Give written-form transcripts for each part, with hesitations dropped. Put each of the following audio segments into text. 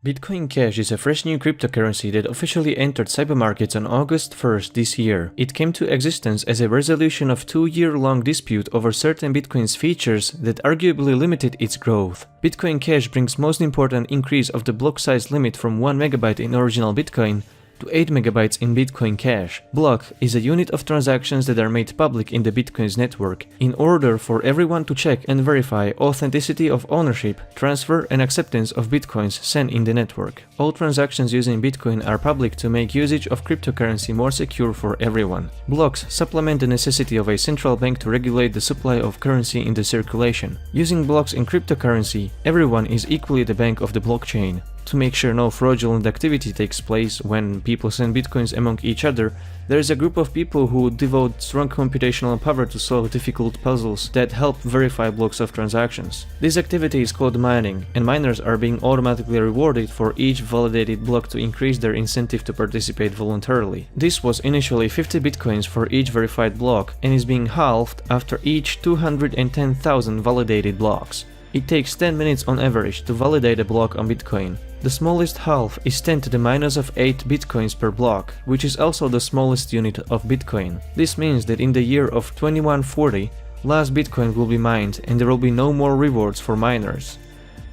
Bitcoin Cash is a fresh new cryptocurrency that officially entered cyber markets on August 1st this year. It came to existence as a resolution of a 2-year-long dispute over certain Bitcoin's features that arguably limited its growth. Bitcoin Cash brings most important increase of the block size limit from 1 megabyte in original Bitcoin to 8 megabytes in Bitcoin Cash. Block is a unit of transactions that are made public in the Bitcoin's network in order for everyone to check and verify authenticity of ownership, transfer and acceptance of Bitcoins sent in the network. All transactions using Bitcoin are public to make usage of cryptocurrency more secure for everyone. Blocks supplement the necessity of a central bank to regulate the supply of currency in the circulation. Using blocks in cryptocurrency, everyone is equally the bank of the blockchain. To make sure no fraudulent activity takes place when people send bitcoins among each other, there is a group of people who devote strong computational power to solve difficult puzzles that help verify blocks of transactions. This activity is called mining, and miners are being automatically rewarded for each validated block to increase their incentive to participate voluntarily. This was initially 50 bitcoins for each verified block and is being halved after each 210,000 validated blocks. It takes 10 minutes on average to validate a block on Bitcoin. The smallest half is 10 to the minus of 8 bitcoins per block, which is also the smallest unit of Bitcoin. This means that in the year of 2140, last Bitcoin will be mined and there will be no more rewards for miners.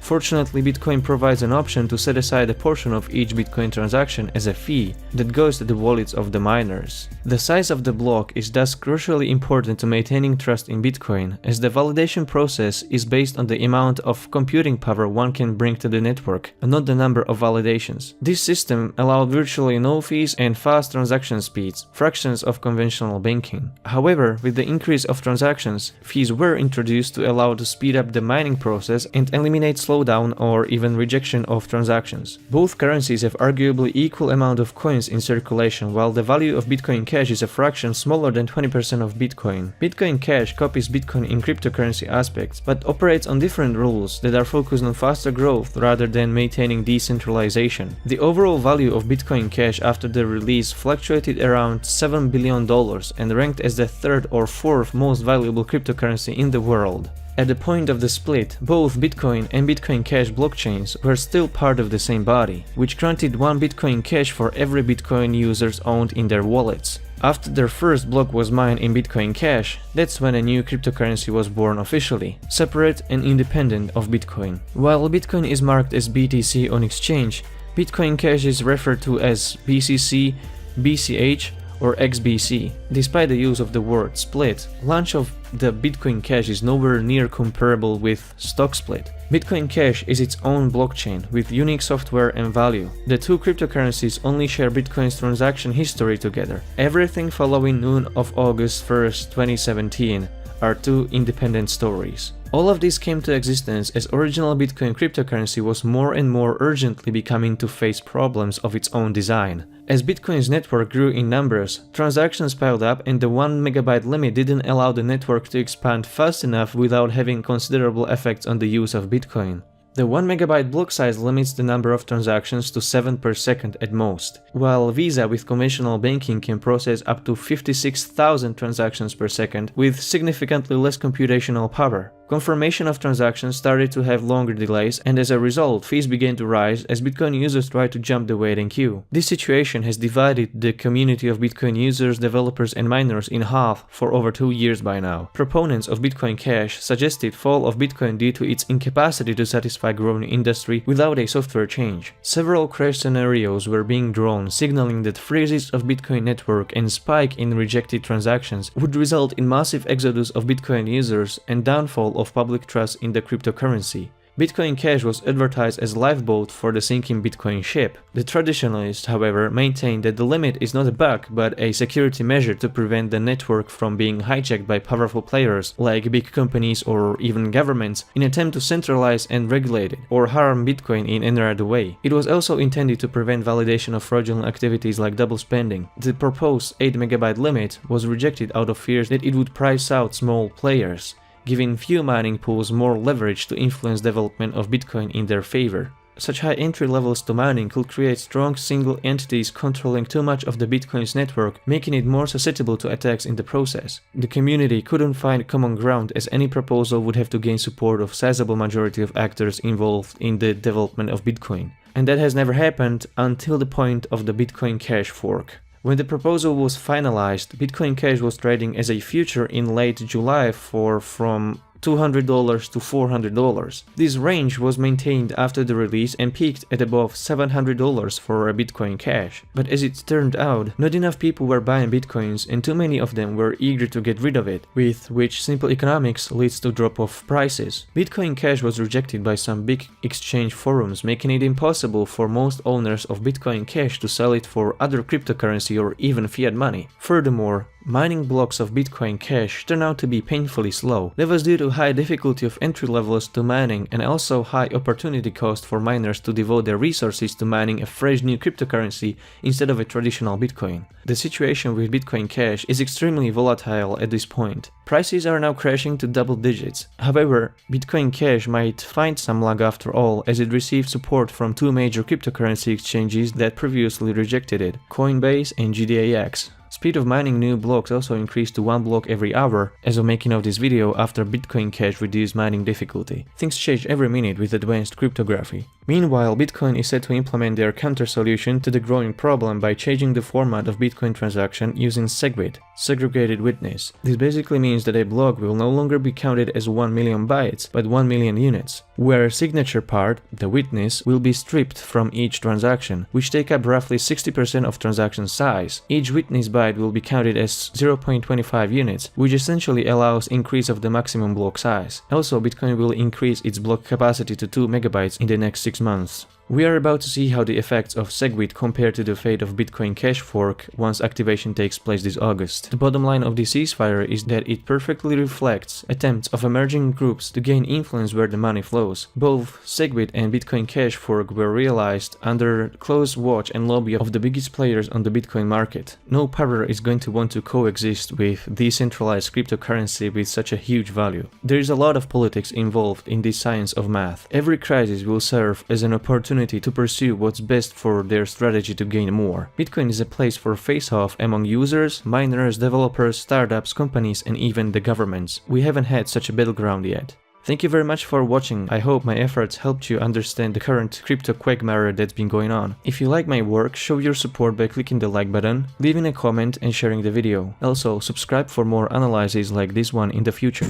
Fortunately, Bitcoin provides an option to set aside a portion of each Bitcoin transaction as a fee that goes to the wallets of the miners. The size of the block is thus crucially important to maintaining trust in Bitcoin, as the validation process is based on the amount of computing power one can bring to the network, and not the number of validations. This system allowed virtually no fees and fast transaction speeds, fractions of conventional banking. However, with the increase of transactions, fees were introduced to allow to speed up the mining process and eliminate slowdown or even rejection of transactions. Both currencies have arguably equal amount of coins in circulation, while the value of Bitcoin Cash is a fraction smaller than 20% of Bitcoin. Bitcoin Cash copies Bitcoin in cryptocurrency aspects, but operates on different rules that are focused on faster growth rather than maintaining decentralization. The overall value of Bitcoin Cash after the release fluctuated around $7 billion and ranked as the third or fourth most valuable cryptocurrency in the world. At the point of the split, both Bitcoin and Bitcoin Cash blockchains were still part of the same body, which granted 1 Bitcoin Cash for every Bitcoin users owned in their wallets. After their first block was mined in Bitcoin Cash, that's when a new cryptocurrency was born officially, separate and independent of Bitcoin. While Bitcoin is marked as BTC on exchange, Bitcoin Cash is referred to as BCC, BCH, or XBC. Despite the use of the word split, launch of the Bitcoin Cash is nowhere near comparable with stock split. Bitcoin Cash is its own blockchain with unique software and value. The two cryptocurrencies only share Bitcoin's transaction history together. Everything following noon of August 1st, 2017 are two independent stories. All of this came to existence as original Bitcoin cryptocurrency was more and more urgently becoming to face problems of its own design. As Bitcoin's network grew in numbers, transactions piled up and the 1 megabyte limit didn't allow the network to expand fast enough without having considerable effects on the use of Bitcoin. The 1 megabyte block size limits the number of transactions to 7 per second at most, while Visa with conventional banking can process up to 56,000 transactions per second with significantly less computational power. Confirmation of transactions started to have longer delays, and as a result, fees began to rise as Bitcoin users tried to jump the waiting queue. This situation has divided the community of Bitcoin users, developers, and miners in half for over 2 years by now. Proponents of Bitcoin Cash suggested fall of Bitcoin due to its incapacity to satisfy growing industry without a software change. Several crash scenarios were being drawn, signaling that freezes of Bitcoin network and spike in rejected transactions would result in massive exodus of Bitcoin users and downfall of public trust in the cryptocurrency. Bitcoin Cash was advertised as a lifeboat for the sinking Bitcoin ship. The traditionalists, however, maintained that the limit is not a bug but a security measure to prevent the network from being hijacked by powerful players like big companies or even governments in an attempt to centralize and regulate it or harm Bitcoin in any other way. It was also intended to prevent validation of fraudulent activities like double spending. The proposed 8 megabyte limit was rejected out of fears that it would price out small players, giving few mining pools more leverage to influence development of Bitcoin in their favor. Such high entry levels to mining could create strong single entities controlling too much of the Bitcoin's network, making it more susceptible to attacks in the process. The community couldn't find common ground as any proposal would have to gain support of sizable majority of actors involved in the development of Bitcoin. And that has never happened until the point of the Bitcoin Cash fork. When the proposal was finalized, Bitcoin Cash was trading as a future in late July for from $200 to $400. This range was maintained after the release and peaked at above $700 for a Bitcoin Cash. But as it turned out, not enough people were buying Bitcoins and too many of them were eager to get rid of it, with which simple economics leads to drop of prices. Bitcoin Cash was rejected by some big exchange forums, making it impossible for most owners of Bitcoin Cash to sell it for other cryptocurrency or even fiat money. Furthermore, mining blocks of Bitcoin Cash turned out to be painfully slow. That was due to high difficulty of entry levels to mining and also high opportunity cost for miners to devote their resources to mining a fresh new cryptocurrency instead of a traditional Bitcoin. The situation with Bitcoin Cash is extremely volatile at this point. Prices are now crashing to double digits. However, Bitcoin Cash might find some lag after all, as it received support from two major cryptocurrency exchanges that previously rejected it, Coinbase and GDAX. Speed of mining new blocks also increased to 1 block every hour as of making of this video after Bitcoin Cash reduced mining difficulty. Things change every minute with advanced cryptography. Meanwhile, Bitcoin is set to implement their counter solution to the growing problem by changing the format of Bitcoin transaction using SegWit, segregated witness. This basically means that a block will no longer be counted as 1 million bytes, but 1 million units, where signature part, the witness, will be stripped from each transaction, which take up roughly 60% of transaction size. Each witness byte will be counted as 0.25 units, which essentially allows increase of the maximum block size. Also, Bitcoin will increase its block capacity to 2 megabytes in the next 6 months. We are about to see how the effects of SegWit compare to the fate of Bitcoin Cash fork once activation takes place this August. The bottom line of the ceasefire is that it perfectly reflects attempts of emerging groups to gain influence where the money flows. Both SegWit and Bitcoin Cash fork were realized under close watch and lobby of the biggest players on the Bitcoin market. No power is going to want to coexist with decentralized cryptocurrency with such a huge value. There is a lot of politics involved in this science of math. Every crisis will serve as an opportunity to pursue what's best for their strategy to gain more. Bitcoin is a place for face-off among users, miners, developers, startups, companies, and even the governments. We haven't had such a battleground yet. Thank you very much for watching. I hope my efforts helped you understand the current crypto quagmire that's been going on. If you like my work, show your support by clicking the like button, leaving a comment and sharing the video. Also, subscribe for more analyses like this one in the future.